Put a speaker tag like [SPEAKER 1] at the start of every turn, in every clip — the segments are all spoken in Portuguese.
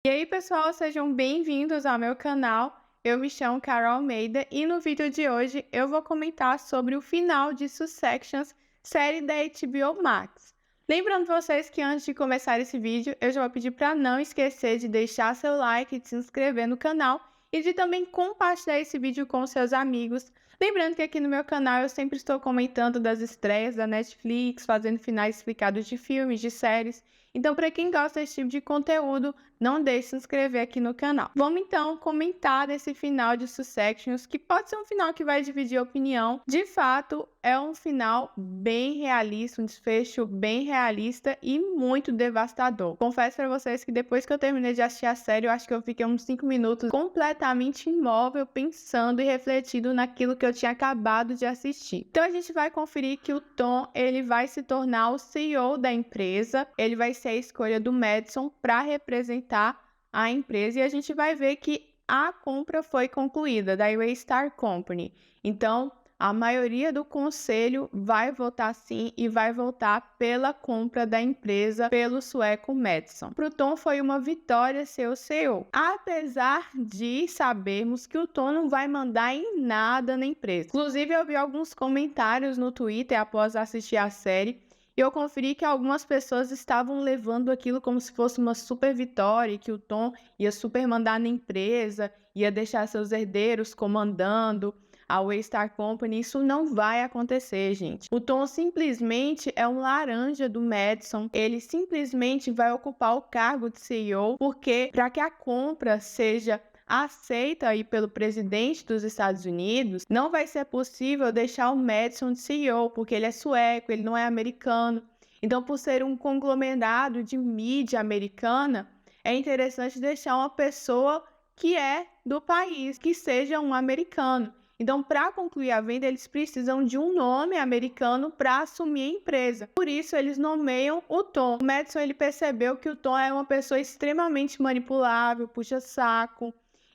[SPEAKER 1] E aí, pessoal, sejam bem-vindos ao meu canal. Eu me chamo Carol Almeida e no vídeo de hoje eu vou comentar sobre o final de Successions, série da HBO Max. Lembrando vocês que antes de começar esse vídeo, eu já vou pedir para não esquecer de deixar seu like, de se inscrever no canal e de também compartilhar esse vídeo com seus amigos. Lembrando que aqui no meu canal eu sempre estou comentando das estreias da Netflix, fazendo finais explicados de filmes, de séries. Então, para quem gosta desse tipo de conteúdo, não deixe de se inscrever aqui no canal. Vamos então comentar esse final de Successions, que pode ser um final que vai dividir opinião. De fato, é um final bem realista, um desfecho bem realista e muito devastador. Confesso para vocês que depois que eu terminei de assistir a série, eu acho que eu fiquei uns 5 minutos completamente imóvel, pensando e refletindo naquilo que eu tinha acabado de assistir. Então a gente vai conferir que o Tom, ele vai se tornar o CEO da empresa, ele vai ser a escolha do Madison para representar a empresa e a gente vai ver que a compra foi concluída da Waystar Company. Então, a maioria do conselho vai votar sim e vai votar pela compra da empresa pelo sueco Madison. Para o Tom foi uma vitória ser o CEO, apesar de sabermos que o Tom não vai mandar em nada na empresa. Inclusive, eu vi alguns comentários no Twitter após assistir a série e eu conferi que algumas pessoas estavam levando aquilo como se fosse uma super vitória, que o Tom ia super mandar na empresa, ia deixar seus herdeiros comandando a Waystar Company. Isso não vai acontecer, gente. O Tom simplesmente é um laranja do Madison, ele simplesmente vai ocupar o cargo de CEO, porque para que a compra seja aceita aí pelo presidente dos Estados Unidos, não vai ser possível deixar o Madison de CEO, porque ele é sueco, ele não é americano. Então, por ser um conglomerado de mídia americana, é interessante deixar uma pessoa que é do país, que seja um americano. Então, para concluir a venda, eles precisam de um nome americano para assumir a empresa. Por isso, eles nomeiam o Tom. O Madison, ele percebeu que o Tom é uma pessoa extremamente manipulável, puxa-saco.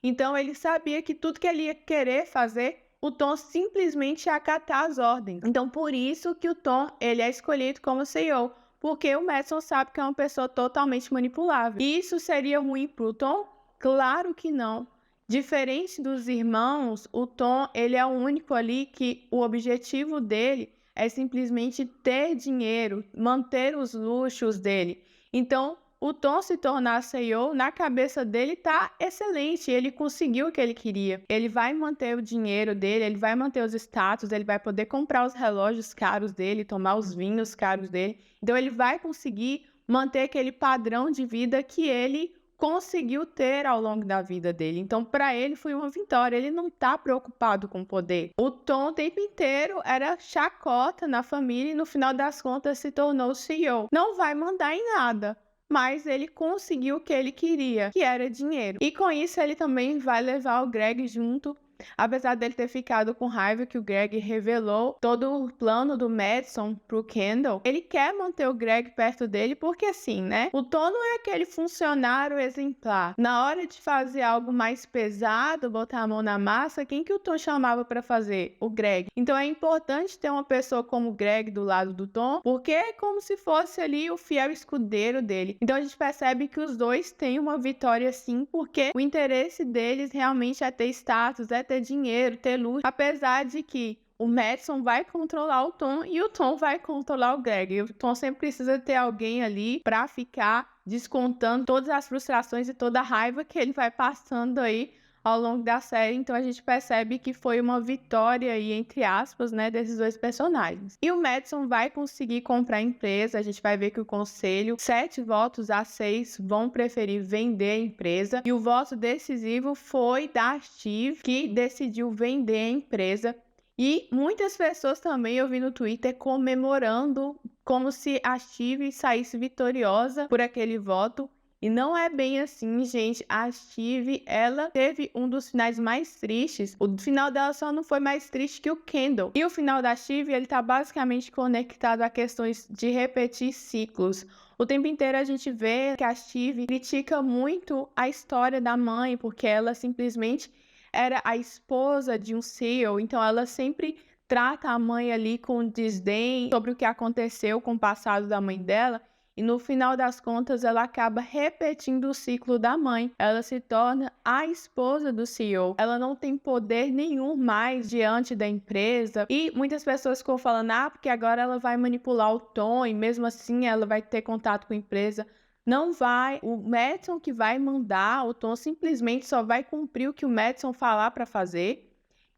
[SPEAKER 1] Então, ele sabia que tudo que ele ia querer fazer, o Tom simplesmente ia acatar as ordens. Então, por isso que o Tom, ele é escolhido como CEO, porque o Madison sabe que é uma pessoa totalmente manipulável. E isso seria ruim para o Tom? Claro que não. Diferente dos irmãos, o Tom, ele é o único ali que o objetivo dele é simplesmente ter dinheiro, manter os luxos dele. Então, o Tom se tornar CEO, na cabeça dele tá excelente, ele conseguiu o que ele queria. Ele vai manter o dinheiro dele, ele vai manter os status, ele vai poder comprar os relógios caros dele, tomar os vinhos caros dele. Então ele vai conseguir manter aquele padrão de vida que ele conseguiu ter ao longo da vida dele. Então, para ele foi uma vitória. Ele não tá preocupado com o poder. O Tom o tempo inteiro era chacota na família e no final das contas se tornou CEO. Não vai mandar em nada, mas ele conseguiu o que ele queria, que era dinheiro. E com isso ele também vai levar o Greg junto. Apesar dele ter ficado com raiva que o Greg revelou todo o plano do Madison pro Kendall, ele quer manter o Greg perto dele porque assim, né? O Tom não é aquele funcionário exemplar. Na hora de fazer algo mais pesado, botar a mão na massa, quem que o Tom chamava para fazer? O Greg. Então é importante ter uma pessoa como o Greg do lado do Tom, porque é como se fosse ali o fiel escudeiro dele. Então a gente percebe que os dois têm uma vitória sim, porque o interesse deles realmente é ter status, é ter dinheiro, ter luxo, apesar de que o Madison vai controlar o Tom e o Tom vai controlar o Greg. E o Tom sempre precisa ter alguém ali para ficar descontando todas as frustrações e toda a raiva que ele vai passando aí ao longo da série. Então a gente percebe que foi uma vitória aí, entre aspas, né, desses dois personagens. E o Madison vai conseguir comprar a empresa. A gente vai ver que o conselho, 7 votos a 6, vão preferir vender a empresa. E o voto decisivo foi da Steve, que decidiu vender a empresa. E muitas pessoas também eu vi no Twitter comemorando como se a Steve saísse vitoriosa por aquele voto. E não é bem assim, gente. A Steve, ela teve um dos finais mais tristes. O final dela só não foi mais triste que o Kendall. E o final da Steve, ele tá basicamente conectado a questões de repetir ciclos. O tempo inteiro a gente vê que a Steve critica muito a história da mãe, porque ela simplesmente era a esposa de um CEO. Então ela sempre trata a mãe ali com desdém sobre o que aconteceu com o passado da mãe dela. E no final das contas, ela acaba repetindo o ciclo da mãe. Ela se torna a esposa do CEO. Ela não tem poder nenhum mais diante da empresa. E muitas pessoas ficam falando, porque agora ela vai manipular o Tom e mesmo assim ela vai ter contato com a empresa. Não vai. O Madison que vai mandar, o Tom simplesmente só vai cumprir o que o Madison falar para fazer.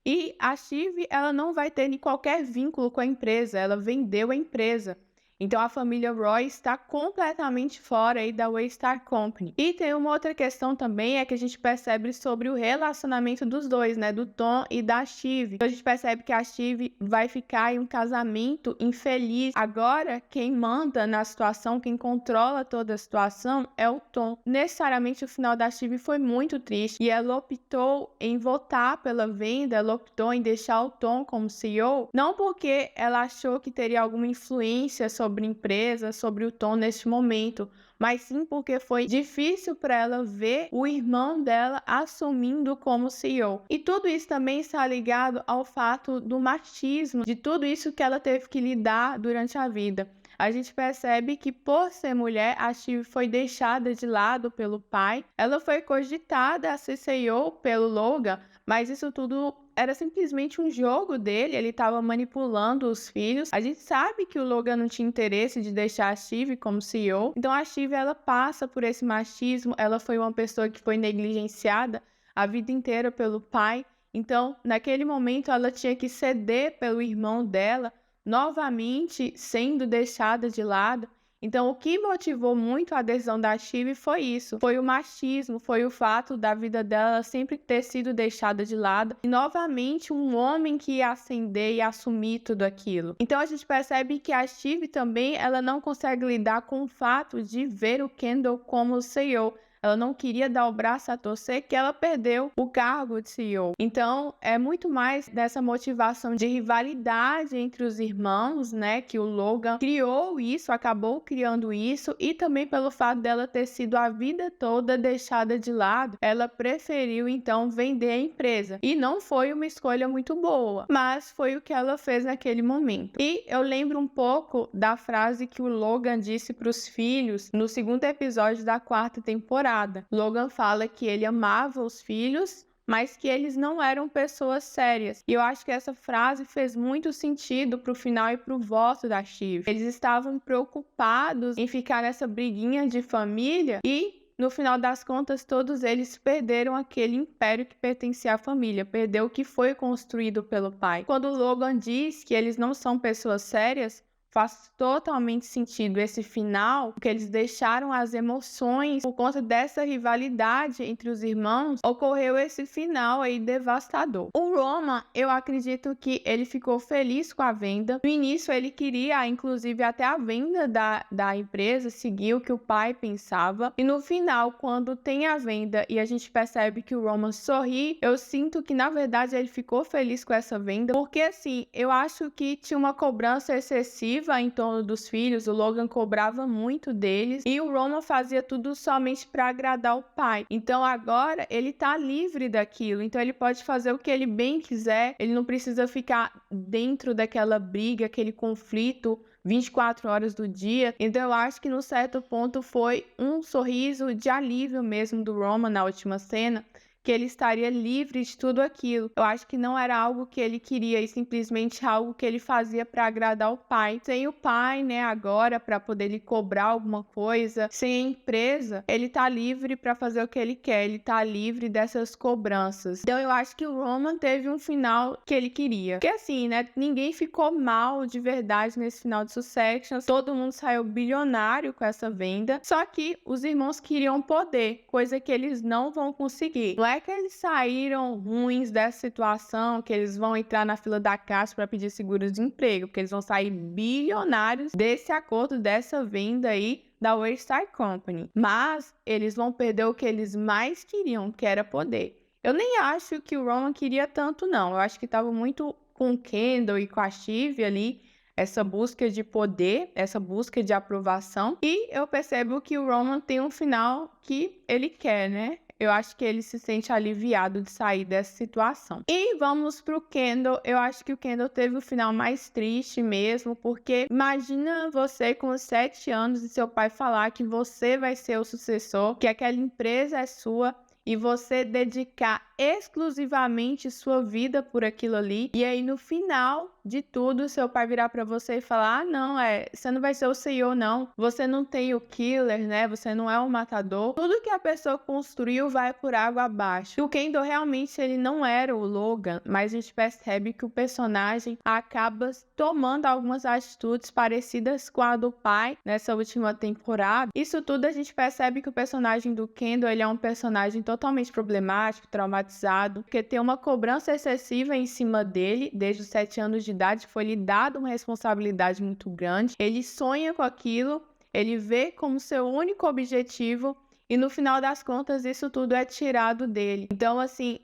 [SPEAKER 1] E a Shiv, ela não vai ter qualquer vínculo com a empresa. Ela vendeu a empresa. Então, a família Roy está completamente fora aí da Waystar Company. E tem uma outra questão também, é que a gente percebe sobre o relacionamento dos dois, né? Do Tom e da Shiv. Então, a gente percebe que a Shiv vai ficar em um casamento infeliz. Agora, quem manda na situação, quem controla toda a situação é o Tom. Necessariamente, o final da Shiv foi muito triste. E ela optou em votar pela venda, ela optou em deixar o Tom como CEO, não porque ela achou que teria alguma influência sobre a empresa, sobre o Tom neste momento, mas sim porque foi difícil para ela ver o irmão dela assumindo como CEO. E tudo isso também está ligado ao fato do machismo, de tudo isso que ela teve que lidar durante a vida. A gente percebe que, por ser mulher, a Shiv foi deixada de lado pelo pai. Ela foi cogitada a ser CEO pelo Logan, mas isso tudo era simplesmente um jogo dele, ele estava manipulando os filhos. A gente sabe que o Logan não tinha interesse de deixar a Shiv como CEO, então a Shiv, ela passa por esse machismo, ela foi uma pessoa que foi negligenciada a vida inteira pelo pai, então naquele momento ela tinha que ceder pelo irmão dela, novamente sendo deixada de lado. Então, o que motivou muito a decisão da Shiv foi isso, foi o machismo, foi o fato da vida dela sempre ter sido deixada de lado e novamente um homem que ia ascender e assumir tudo aquilo. Então, a gente percebe que a Shiv também, ela não consegue lidar com o fato de ver o Kendall como CEO. Ela não queria dar o braço a torcer, que ela perdeu o cargo de CEO. Então, é muito mais dessa motivação de rivalidade entre os irmãos, né? Que o Logan criou isso, acabou criando isso, e também pelo fato dela ter sido a vida toda deixada de lado, ela preferiu então vender a empresa. E não foi uma escolha muito boa, mas foi o que ela fez naquele momento. E eu lembro um pouco da frase que o Logan disse para os filhos no segundo episódio da 4ª temporada. Logan fala que ele amava os filhos, mas que eles não eram pessoas sérias. E eu acho que essa frase fez muito sentido pro final e pro voto da Shiv. Eles estavam preocupados em ficar nessa briguinha de família e no final das contas, todos eles perderam aquele império que pertencia à família, perdeu o que foi construído pelo pai. Quando o Logan diz que eles não são pessoas sérias, faz totalmente sentido esse final, porque eles deixaram as emoções por conta dessa rivalidade entre os irmãos, ocorreu esse final aí devastador. O Roman, eu acredito que ele ficou feliz com a venda. No início ele queria, inclusive, até a venda da empresa, seguir o que o pai pensava. E no final, quando tem a venda e a gente percebe que o Roman sorri, eu sinto que, na verdade, ele ficou feliz com essa venda, porque assim, eu acho que tinha uma cobrança excessiva em torno dos filhos, o Logan cobrava muito deles e o Roman fazia tudo somente para agradar o pai. Então agora ele tá livre daquilo, então ele pode fazer o que ele bem quiser, ele não precisa ficar dentro daquela briga, aquele conflito 24 horas do dia. Então eu acho que no certo ponto foi um sorriso de alívio mesmo do Roman na última cena, que ele estaria livre de tudo aquilo. Eu acho que não era algo que ele queria e simplesmente algo que ele fazia para agradar o pai. Sem o pai, né, agora para poder lhe cobrar alguma coisa, sem a empresa, ele tá livre para fazer o que ele quer, ele tá livre dessas cobranças. Então eu acho que o Roman teve um final que ele queria. Porque assim, né, ninguém ficou mal de verdade nesse final de Succession, todo mundo saiu bilionário com essa venda, só que os irmãos queriam poder, coisa que eles não vão conseguir. Não é que eles saíram ruins dessa situação, que eles vão entrar na fila da Caixa para pedir seguro-desemprego, porque eles vão sair bilionários desse acordo, dessa venda aí da Waystar Company. Mas eles vão perder o que eles mais queriam, que era poder. Eu nem acho que o Roman queria tanto, não. Eu acho que estava muito com o Kendall e com a Shiv ali, essa busca de poder, essa busca de aprovação. E eu percebo que o Roman tem um final que ele quer, né? eu acho que ele se sente aliviado de sair dessa situação. E vamos pro Kendall. Eu acho que o Kendall teve o final mais triste mesmo, porque imagina você com 7 anos e seu pai falar que você vai ser o sucessor, que aquela empresa é sua, e você dedicar exclusivamente sua vida por aquilo ali, e aí no final de tudo, seu pai virar para você e falar: ah, não, você não vai ser o CEO não, você não tem o killer, né, você não é um matador. Tudo que a pessoa construiu vai por água abaixo. O Kendall realmente ele não era o Logan, mas a gente percebe que o personagem acaba tomando algumas atitudes parecidas com a do pai nessa última temporada. Isso tudo a gente percebe que o personagem do Kendall ele é um personagem totalmente problemático, traumatizado, porque tem uma cobrança excessiva em cima dele desde os 7 anos de idade, foi lhe dada uma responsabilidade muito grande. Ele sonha com aquilo, ele vê como seu único objetivo e no final das contas isso tudo é tirado dele. Então assim,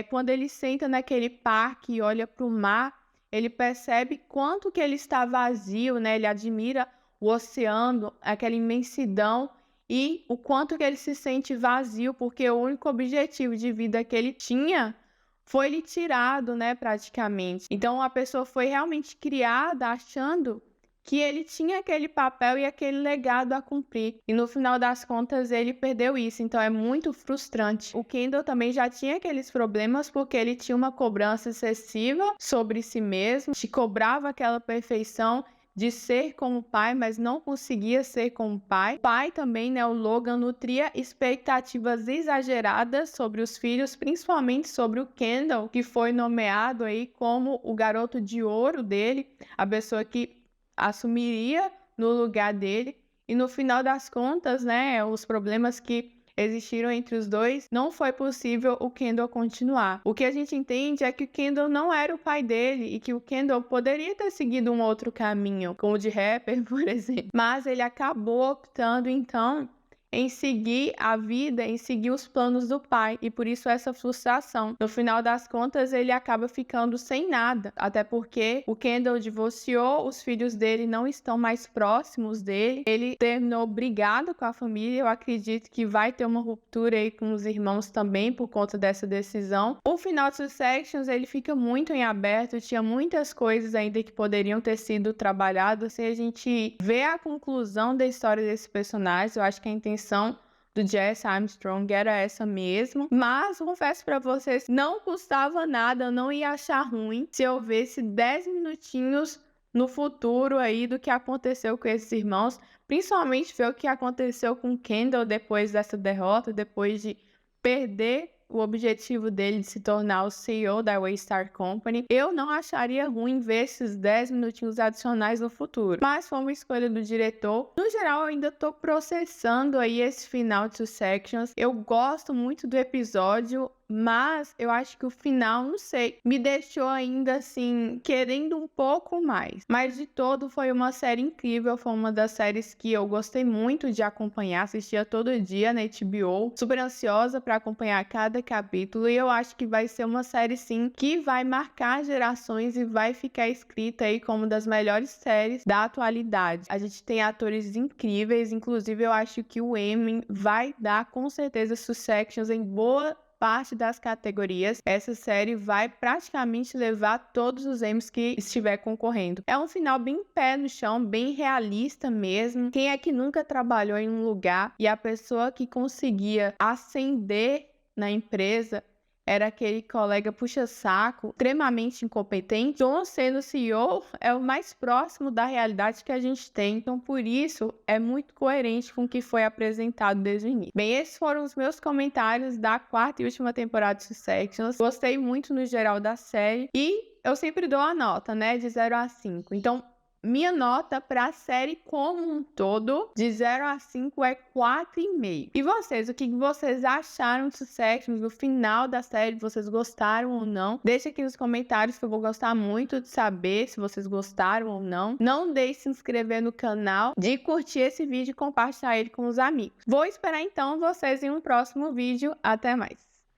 [SPEAKER 1] quando ele senta naquele parque e olha para o mar, ele percebe quanto que ele está vazio, né? Ele admira o oceano, aquela imensidão, e o quanto que ele se sente vazio, porque o único objetivo de vida que ele tinha foi lhe tirado, né, praticamente. Então a pessoa foi realmente criada achando que ele tinha aquele papel e aquele legado a cumprir. E no final das contas ele perdeu isso, então é muito frustrante. O Kendall também já tinha aqueles problemas porque ele tinha uma cobrança excessiva sobre si mesmo, se cobrava aquela perfeição de ser como o pai, mas não conseguia ser como o pai. O pai também, né, o Logan, nutria expectativas exageradas sobre os filhos, principalmente sobre o Kendall, que foi nomeado aí como o garoto de ouro dele, a pessoa que assumiria no lugar dele. E no final das contas, né, os problemas que existiram entre os dois, não foi possível o Kendall continuar. O que a gente entende é que o Kendall não era o pai dele e que o Kendall poderia ter seguido um outro caminho, como o de rapper, por exemplo. Mas ele acabou optando, então, em seguir a vida, em seguir os planos do pai, e por isso essa frustração. No final das contas, ele acaba ficando sem nada, até porque o Kendall divorciou, os filhos dele não estão mais próximos dele, ele terminou brigado com a família, eu acredito que vai ter uma ruptura aí com os irmãos também por conta dessa decisão. O final de Succession, ele fica muito em aberto, tinha muitas coisas ainda que poderiam ter sido trabalhadas, se a gente vê a conclusão da história desse personagem, eu acho que a intenção do Jesse Armstrong era essa mesmo, mas confesso pra vocês, não custava nada, eu não ia achar ruim se eu visse 10 minutinhos no futuro aí do que aconteceu com esses irmãos, principalmente ver o que aconteceu com Kendall depois dessa derrota, depois de perder o objetivo dele de se tornar o CEO da Waystar Company. Eu não acharia ruim ver esses 10 minutinhos adicionais no futuro, mas foi uma escolha do diretor. No geral, eu ainda tô processando aí esse final de Successions. Eu gosto muito do episódio, mas eu acho que o final, não sei, me deixou ainda assim, querendo um pouco mais. Mas de todo, foi uma série incrível, foi uma das séries que eu gostei muito de acompanhar, assistia todo dia na HBO, super ansiosa para acompanhar cada capítulo, e eu acho que vai ser uma série sim, que vai marcar gerações e vai ficar escrita aí como uma das melhores séries da atualidade. A gente tem atores incríveis, inclusive eu acho que o Emmy vai dar com certeza Successions em boa parte das categorias. Essa série vai praticamente levar todos os Emmys que estiver concorrendo. É um final bem pé no chão, bem realista mesmo. Quem é que nunca trabalhou em um lugar e a pessoa que conseguia ascender na empresa era aquele colega puxa-saco, extremamente incompetente? John sendo CEO é o mais próximo da realidade que a gente tem, então por isso é muito coerente com o que foi apresentado desde o início. Bem, esses foram os meus comentários da 4ª e última temporada de Succession. Gostei muito no geral da série e eu sempre dou a nota, né, de 0 a 5. Então, minha nota para a série como um todo, de 0 a 5, é 4,5. E vocês, o que vocês acharam de Succession, do final da série? Vocês gostaram ou não? Deixa aqui nos comentários que eu vou gostar muito de saber se vocês gostaram ou não. Não deixe de se inscrever no canal, de curtir esse vídeo e compartilhar ele com os amigos. Vou esperar então vocês em um próximo vídeo. Até mais!